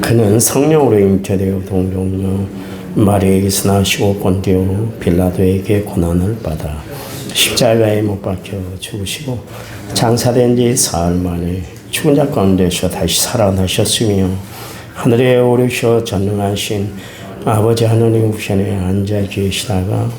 그는 성령으로 잉태되어 동정녀 마리아에게서 나시고 본디오 빌라도에게 고난을 받아 십자가에 못 박혀 죽으시고 장사된 지 사흘 만에 죽은 자 가운데서 다시 살아나셨으며 하늘에 오르셔 전능하신 아버지 하느님 우편에 앉아 계시다가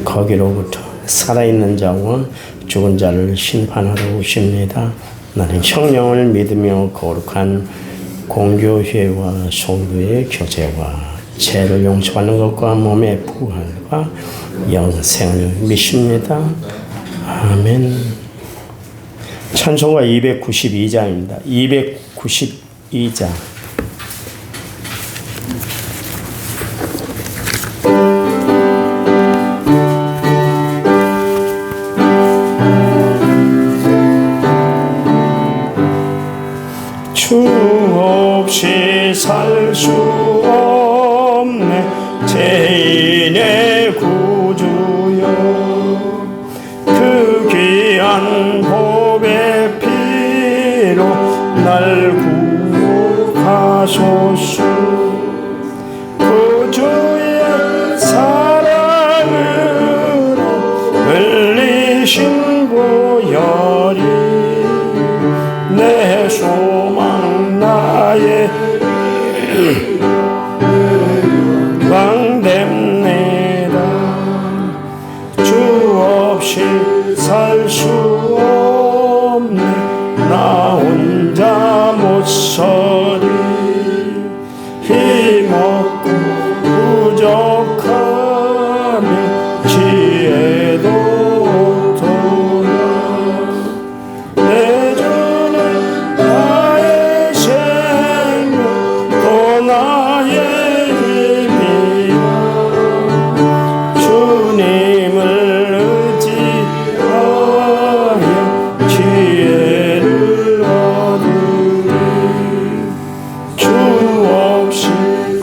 거기로부터 살아있는 자와 죽은 자를 심판하러 오십니다. 나는 성령을 믿으며 거룩한 공교회와 성도의 교제와 죄를 용서받는 것과 몸의 부활과 영생을 믿습니다. 아멘. 찬송가 292장입니다. 292장. 주 없이 살 수 없네 죄인의 구주여 그 귀한 보배 피로 날 구하소서 구주의 사랑으로 흘리신 보혈이 내 소망 나의 왕됨내다 주 없이 살 수 없네 나 혼자 못 서리 힘없고 부족하며 지혜도 없도다 내 주는 나의 생명 또 나의 힘이라 주님을 의지하여 지혜를 얻으리 주 없이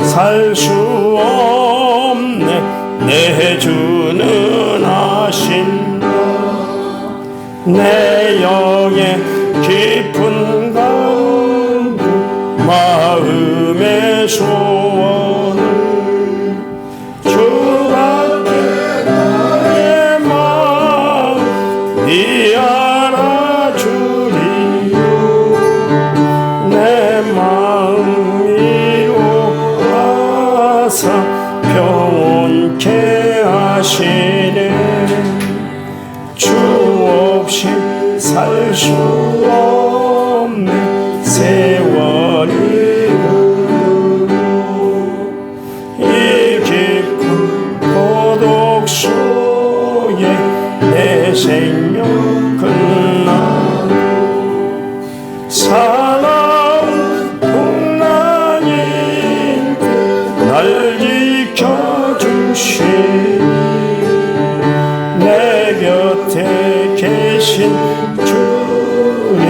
살 수 없네 내 주는 아신다 내 영의 깊은 간구 마음의 소원을 주밖에 나의 마음 네 알아주리요 내 마음 위로하사 평온케 하시네 주 없이 살 수 없네 세월이 흐르고 이 깊은 고독 속에 내 생명 끝나고 사나운 풍랑인 날 지켜주시니 내 곁에 계신 주님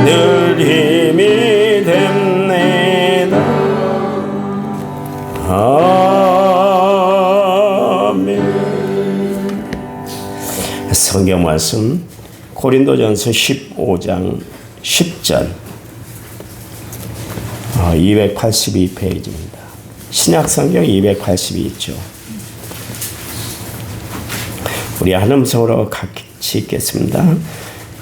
늘 힘이 됩니다. 아멘. 성경 말씀 고린도전서 15장 10절 282페이지입니다. 신약성경 282쪽. 우리 한 음성으로 같이 읽겠습니다.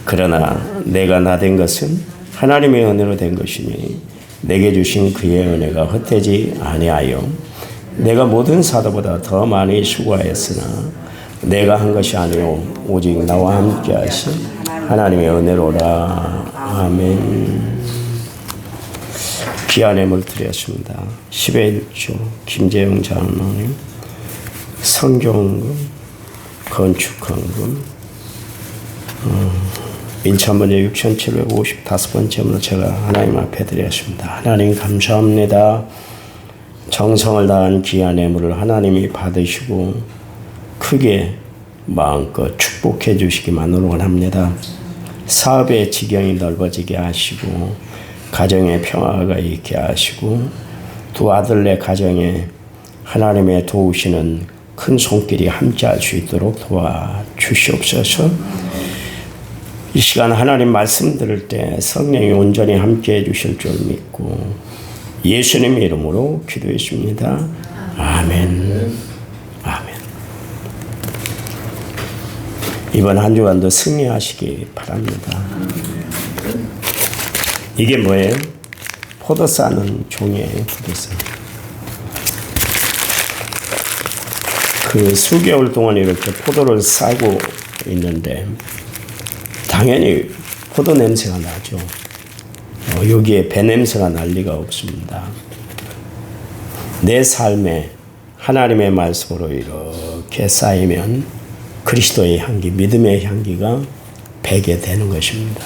그러나 내가 나된 것은 하나님의 은혜로 된 것이니 내게 주신 그의 은혜가 헛되지 아니하여 내가 모든 사도보다 더 많이 수고하였으나 내가 한 것이 아니오 오직 나와 함께 하신 하나님의 은혜로라. 아멘. 귀한 예물 드렸습니다. 10의 1조 김재영 장로님 성경금 건축헌금 인천번제 6,755번째로 제가 하나님 앞에 드렸습니다. 하나님 감사합니다. 정성을 다한 귀한 예물을 하나님이 받으시고 크게 마음껏 축복해 주시기만을 원합니다. 사업의 지경이 넓어지게 하시고 가정에 평화가 있게 하시고 두 아들네 가정에 하나님의 도우시는 큰 손길이 함께할 수 있도록 도와주시옵소서. 이 시간 하나님 말씀 들을 때 성령이 온전히 함께해 주실 줄 믿고 예수님 이름으로 기도했습니다. 아멘. 아멘. 이번 한 주간도 승리하시기 바랍니다. 이게 뭐예요? 포도 싸는 종이에요. 포도싸. 그 수개월 동안 이렇게 포도를 싸고 있는데 당연히 포도 냄새가 나죠. 여기에 배 냄새가 날 리가 없습니다. 내 삶에 하나님의 말씀으로 이렇게 쌓이면 그리스도의 향기, 믿음의 향기가 배게 되는 것입니다.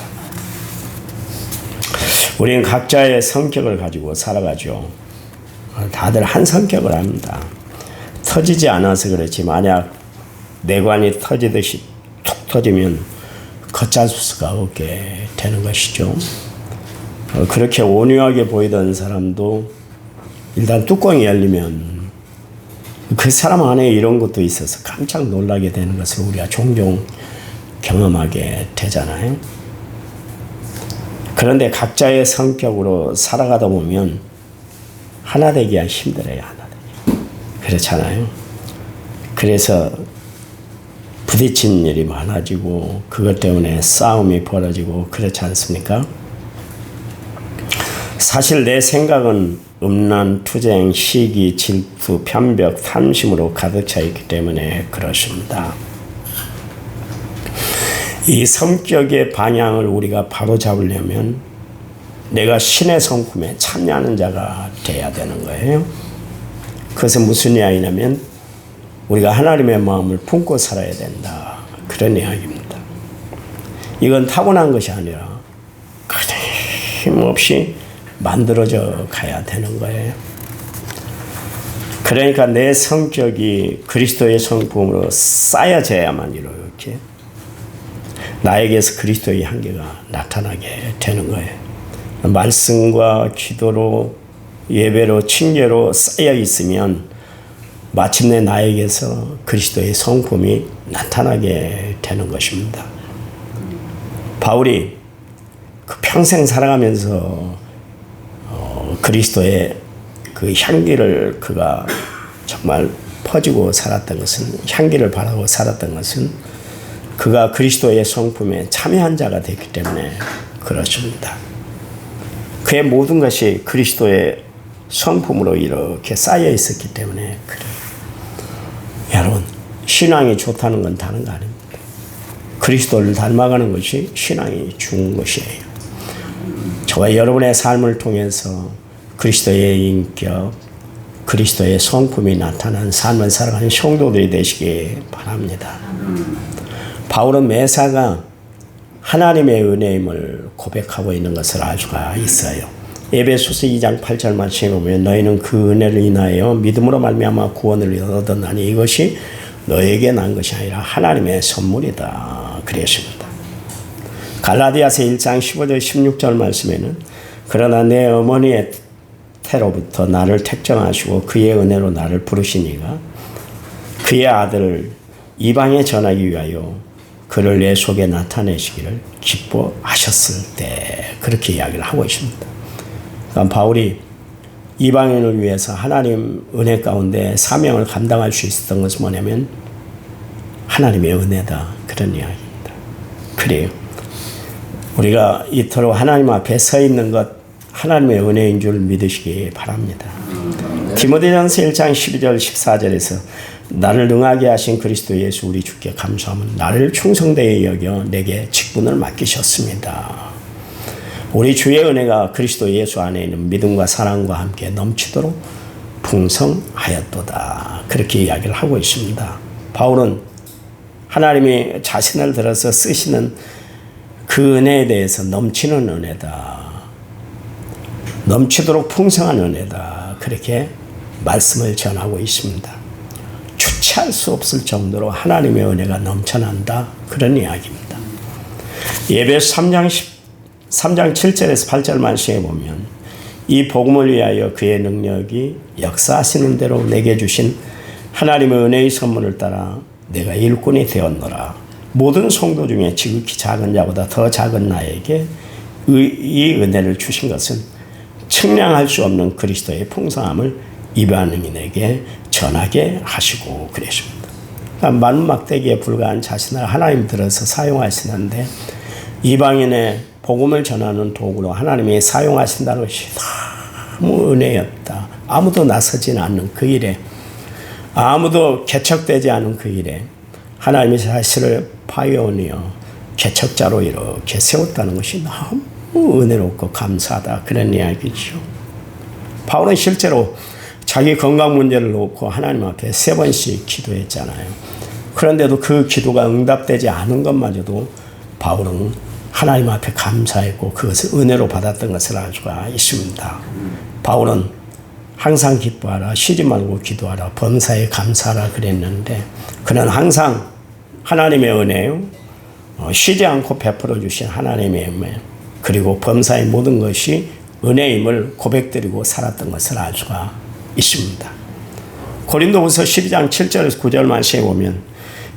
우리는 각자의 성격을 가지고 살아가죠. 다들 한 성격을 합니다. 터지지 않아서 그렇지 만약 내관이 터지듯이 툭 터지면 걷잡을 수가 없게 되는 것이죠. 그렇게 온유하게 보이던 사람도 일단 뚜껑이 열리면 그 사람 안에 이런 것도 있어서 깜짝 놀라게 되는 것을 우리가 종종 경험하게 되잖아요. 그런데 각자의 성격으로 살아가다 보면 하나 되기가 힘들어요. 하나 되기. 그렇잖아요. 그래서 부딪힌 일이 많아지고 그것 때문에 싸움이 벌어지고 그렇지 않습니까? 사실 내 생각은 음란, 투쟁, 시기, 질투, 편벽, 탐심으로 가득 차 있기 때문에 그렇습니다. 이 성격의 방향을 우리가 바로 잡으려면 내가 신의 성품에 참여하는 자가 돼야 되는 거예요. 그것은 무슨 이야기냐면 우리가 하나님의 마음을 품고 살아야 된다. 그런 이야기입니다. 이건 타고난 것이 아니라 끊임없이 만들어져 가야 되는 거예요. 그러니까 내 성격이 그리스도의 성품으로 쌓여져야만 이렇게 나에게서 그리스도의 향기가 나타나게 되는 거예요. 말씀과 기도로 예배로 칭죄로 쌓여 있으면 마침내 나에게서 그리스도의 성품이 나타나게 되는 것입니다. 바울이 그 평생 살아가면서 그리스도의 그 향기를 그가 정말 퍼지고 살았던 것은 향기를 바라고 살았던 것은 그가 그리스도의 성품에 참여한 자가 됐기 때문에 그렇습니다. 그의 모든 것이 그리스도의 성품으로 이렇게 쌓여 있었기 때문에 그래요. 여러분 신앙이 좋다는 건 다른 거 아닙니다. 그리스도를 닮아가는 것이 신앙이 좋은 것이에요. 저와 여러분의 삶을 통해서 그리스도의 인격, 그리스도의 성품이 나타난 삶을 살아가는 성도들이 되시기 바랍니다. 바울은 매사가 하나님의 은혜임을 고백하고 있는 것을 알 수가 있어요. 에베소서 2장 8절 말씀에 보면 너희는 그 은혜를 인하여 믿음으로 말미암아 구원을 얻었나니 이것이 너에게 난 것이 아니라 하나님의 선물이다. 그랬습니다. 갈라디아서 1장 15절 16절 말씀에는 그러나 내 어머니의 태로부터 나를 택정하시고 그의 은혜로 나를 부르시니가 그의 아들을 이방에 전하기 위하여 그를 내 속에 나타내시기를 기뻐하셨을 때 그렇게 이야기를 하고 있습니다. 그러니까 바울이 이방인을 위해서 하나님 은혜 가운데 사명을 감당할 수 있었던 것은 뭐냐면 하나님의 은혜다. 그런 이야기입니다. 그래요. 우리가 이토록 하나님 앞에 서 있는 것 하나님의 은혜인 줄 믿으시기 바랍니다. 디모데전서 1장 12절 14절에서 나를 능하게 하신 그리스도 예수 우리 주께 감사함은 나를 충성되이 여겨 내게 직분을 맡기셨습니다. 우리 주의 은혜가 그리스도 예수 안에 있는 믿음과 사랑과 함께 넘치도록 풍성하였도다. 그렇게 이야기를 하고 있습니다. 바울은 하나님이 자신을 들어서 쓰시는 그 은혜에 대해서 넘치는 은혜다. 넘치도록 풍성한 은혜다. 그렇게 말씀을 전하고 있습니다. 주체할 수 없을 정도로 하나님의 은혜가 넘쳐난다. 그런 이야기입니다. 예배소 3장 7절에서 8절 말씀에 보면 이 복음을 위하여 그의 능력이 역사하시는 대로 내게 주신 하나님의 은혜의 선물을 따라 내가 일꾼이 되었노라. 모든 성도 중에 지극히 작은 자보다 더 작은 나에게 이 은혜를 주신 것은 측량할 수 없는 그리스도의 풍성함을 이방인에게 전하게 하시고 그러십니다. 그러니까 마른 막대기에 불과한 자신을 하나님 들어서 사용하시는데 이방인의 복음을 전하는 도구로 하나님이 사용하신다는 것이 너무 은혜였다. 아무도 나서지 않는 그 일에, 아무도 개척되지 않은 그 일에 하나님이 자신을 파이오니어, 개척자로 이렇게 세웠다는 것이 너무 은혜롭고 감사하다. 그런 이야기죠. 바울은 실제로 자기 건강 문제를 놓고 하나님 앞에 3번씩 기도했잖아요. 그런데도 그 기도가 응답되지 않은 것마저도 바울은 하나님 앞에 감사했고 그것을 은혜로 받았던 것을 알 수가 있습니다. 바울은 항상 기뻐하라, 쉬지 말고 기도하라, 범사에 감사하라 그랬는데 그는 항상 하나님의 은혜요, 쉬지 않고 베풀어 주신 하나님의 은혜, 그리고 범사의 모든 것이 은혜임을 고백드리고 살았던 것을 알 수가 있습니다. 고린도후서 12장 7절에서 9절 말씀에 보면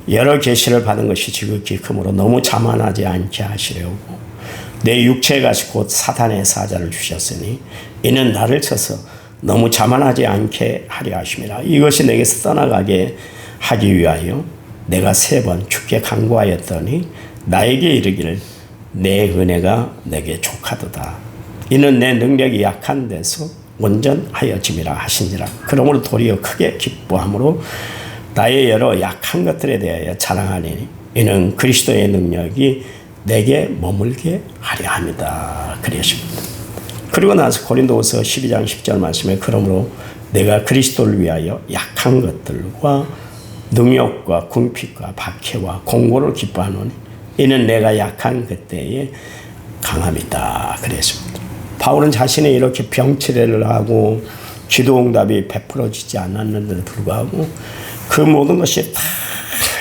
여러 계시를 받은 것이 지극히 크므로 너무 자만하지 않게 하시려고 내 육체가 곧 사탄의 사자를 주셨으니 이는 나를 쳐서 너무 자만하지 않게 하려 하심이라. 이것이 내게서 떠나가게 하기 위하여 내가 3번 주께 간구하였더니 나에게 이르기를 내 은혜가 내게 족하도다. 이는 내 능력이 약한 데서 온전하여짐이라 하신지라. 그러므로 도리어 크게 기뻐함으로 나의 여러 약한 것들에 대하여 자랑하니 이는 그리스도의 능력이 내게 머물게 하려 함이다. 그러십니다. 그리고 나서 고린도후서 12장 10절 말씀에 그러므로 내가 그리스도를 위하여 약한 것들과 능욕과 궁핍과 박해와 공고를 기뻐하노니 이는 내가 약한 그때에 강함이다. 그랬습니다. 바울은 자신이 이렇게 병치레를 하고 기도 응답이 베풀어지지 않았는데도 불구하고 그 모든 것이 다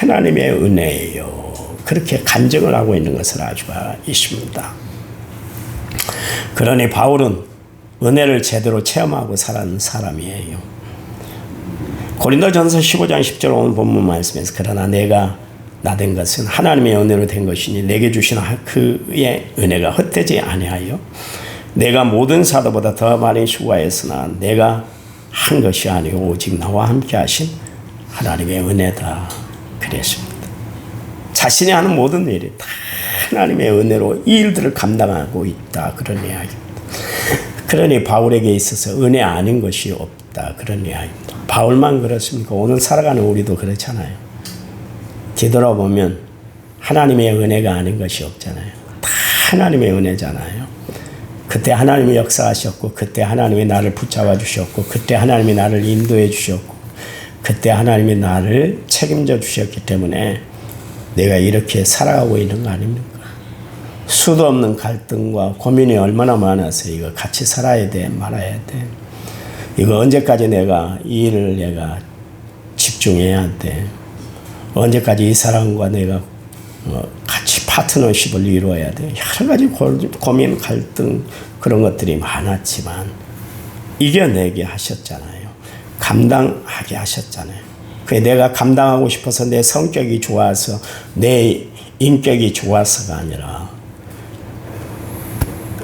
하나님의 은혜예요. 그렇게 간증을 하고 있는 것을 알 수가 있습니다. 그러니 바울은 은혜를 제대로 체험하고 살아는 사람이에요. 고린도전서 15장 10절 오늘 본문 말씀에서 그러나 내가 나된 것은 하나님의 은혜로 된 것이니 내게 주신 그의 은혜가 헛되지 아니하여 내가 모든 사도보다 더 많이 수고하였으나 내가 한 것이 아니고 오직 나와 함께 하신 하나님의 은혜다. 그랬습니다. 자신이 하는 모든 일이 다 하나님의 은혜로 이 일들을 감당하고 있다. 그런 이야기입니다. 그러니 바울에게 있어서 은혜 아닌 것이 없다. 그런 이야기입니다. 바울만 그렇습니까? 오늘 살아가는 우리도 그렇잖아요. 뒤돌아보면 하나님의 은혜가 아닌 것이 없잖아요. 다 하나님의 은혜잖아요. 그때 하나님이 역사하셨고 그때 하나님이 나를 붙잡아 주셨고 그때 하나님이 나를 인도해 주셨고 그때 하나님이 나를 책임져 주셨기 때문에 내가 이렇게 살아가고 있는 거 아닙니까? 수도 없는 갈등과 고민이 얼마나 많아서 이거 같이 살아야 돼 말아야 돼. 이거 언제까지 내가 이 일을 내가 집중해야 돼. 언제까지 이 사람과 내가 같이 파트너십을 이루어야 돼. 여러 가지 고민, 갈등 그런 것들이 많았지만 이겨내게 하셨잖아요. 감당하게 하셨잖아요. 그게 내가 감당하고 싶어서 내 성격이 좋아서 내 인격이 좋아서가 아니라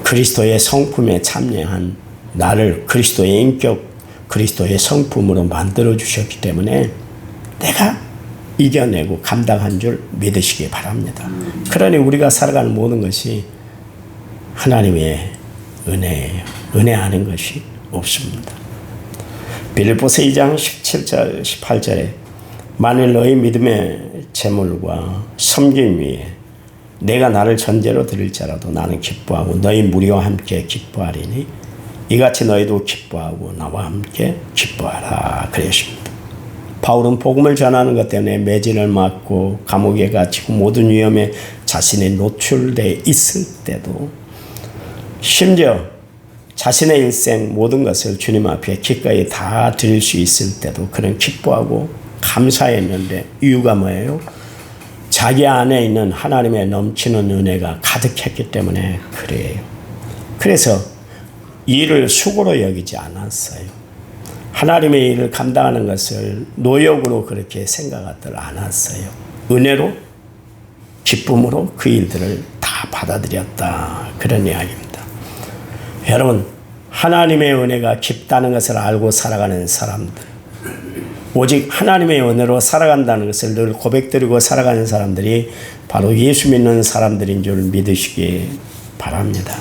그리스도의 성품에 참여한 나를 그리스도의 인격, 그리스도의 성품으로 만들어 주셨기 때문에 내가 이겨내고 감당한 줄 믿으시기 바랍니다. 그러니 우리가 살아가는 모든 것이 하나님의 은혜예요. 은혜 아닌 것이 없습니다. 빌립보서 2장 17절 18절에 만일 너희 믿음의 재물과 섬김 위에 내가 나를 전제로 드릴지라도 나는 기뻐하고 너희 무리와 함께 기뻐하리니 이같이 너희도 기뻐하고 나와 함께 기뻐하라. 그랬습니다. 바울은 복음을 전하는 것 때문에 매진을 맞고 감옥에 갇히고 모든 위험에 자신이 노출되어 있을 때도 심지어 자신의 일생 모든 것을 주님 앞에 기꺼이 다 드릴 수 있을 때도 그는 기뻐하고 감사했는데 이유가 뭐예요? 자기 안에 있는 하나님의 넘치는 은혜가 가득했기 때문에 그래요. 그래서 일을 수고로 여기지 않았어요. 하나님의 일을 감당하는 것을 노역으로 그렇게 생각하지 않았어요. 은혜로 기쁨으로 그 일들을 다 받아들였다. 그런 이야기입니다. 여러분 하나님의 은혜가 깊다는 것을 알고 살아가는 사람들, 오직 하나님의 은혜로 살아간다는 것을 늘 고백드리고 살아가는 사람들이 바로 예수 믿는 사람들인 줄 믿으시기 바랍니다.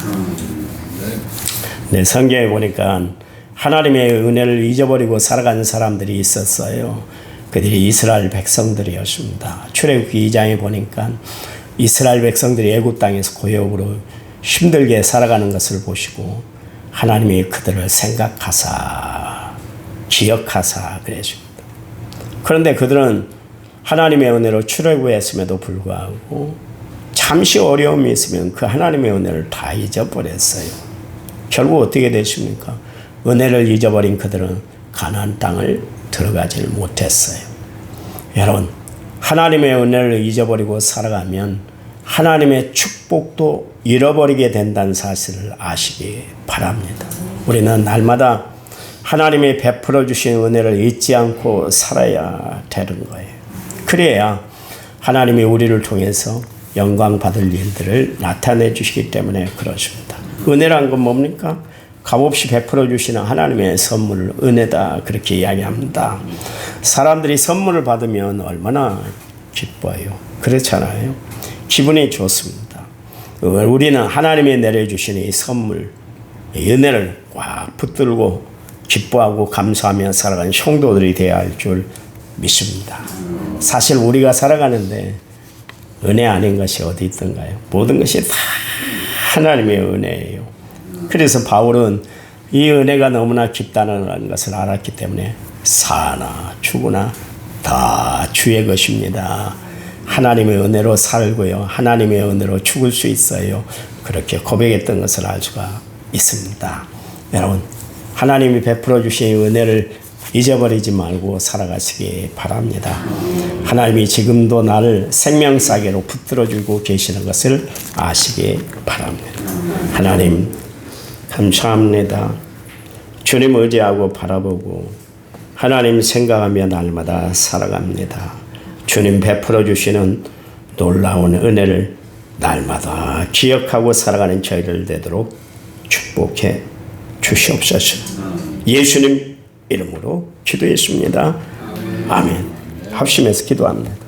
네, 성경에 보니까 하나님의 은혜를 잊어버리고 살아가는 사람들이 있었어요. 그들이 이스라엘 백성들이었습니다. 출애굽기 2장에 보니까 이스라엘 백성들이 애굽 땅에서 고역으로 힘들게 살아가는 것을 보시고 하나님이 그들을 생각하사 기억하사 그랬습니다. 그런데 그들은 하나님의 은혜로 출애굽했음에도 불구하고 잠시 어려움이 있으면 그 하나님의 은혜를 다 잊어버렸어요. 결국 어떻게 됐습니까? 은혜를 잊어버린 그들은 가나안 땅을 들어가질 못했어요. 여러분, 하나님의 은혜를 잊어버리고 살아가면 하나님의 축복도 잃어버리게 된다는 사실을 아시기 바랍니다. 우리는 날마다 하나님이 베풀어 주신 은혜를 잊지 않고 살아야 되는 거예요. 그래야 하나님이 우리를 통해서 영광 받을 일들을 나타내 주시기 때문에 그렇습니다. 은혜란 건 뭡니까? 값없이 베풀어 주시는 하나님의 선물, 은혜다 그렇게 이야기합니다. 사람들이 선물을 받으면 얼마나 기뻐요. 그렇잖아요. 기분이 좋습니다. 우리는 하나님이 내려주시는 이 선물, 이 은혜를 꽉 붙들고 기뻐하고 감사하며 살아가는 성도들이 되어야 할 줄 믿습니다. 사실 우리가 살아가는데 은혜 아닌 것이 어디 있던가요? 모든 것이 다 하나님의 은혜예요. 그래서 바울은 이 은혜가 너무나 깊다는 것을 알았기 때문에 사나 죽으나 다 주의 것입니다. 하나님의 은혜로 살고요. 하나님의 은혜로 죽을 수 있어요. 그렇게 고백했던 것을 알 수가 있습니다. 여러분, 하나님이 베풀어 주신 은혜를 잊어버리지 말고 살아가시기 바랍니다. 하나님이 지금도 나를 생명싸개로 붙들어주고 계시는 것을 아시기 바랍니다. 하나님 감사합니다. 주님 의지하고 바라보고 하나님 생각하며 날마다 살아갑니다. 주님 베풀어 주시는 놀라운 은혜를 날마다 기억하고 살아가는 저희를 되도록 축복해 주시옵소서. 예수님 이름으로 기도했습니다. 아멘. 합심해서 기도합니다.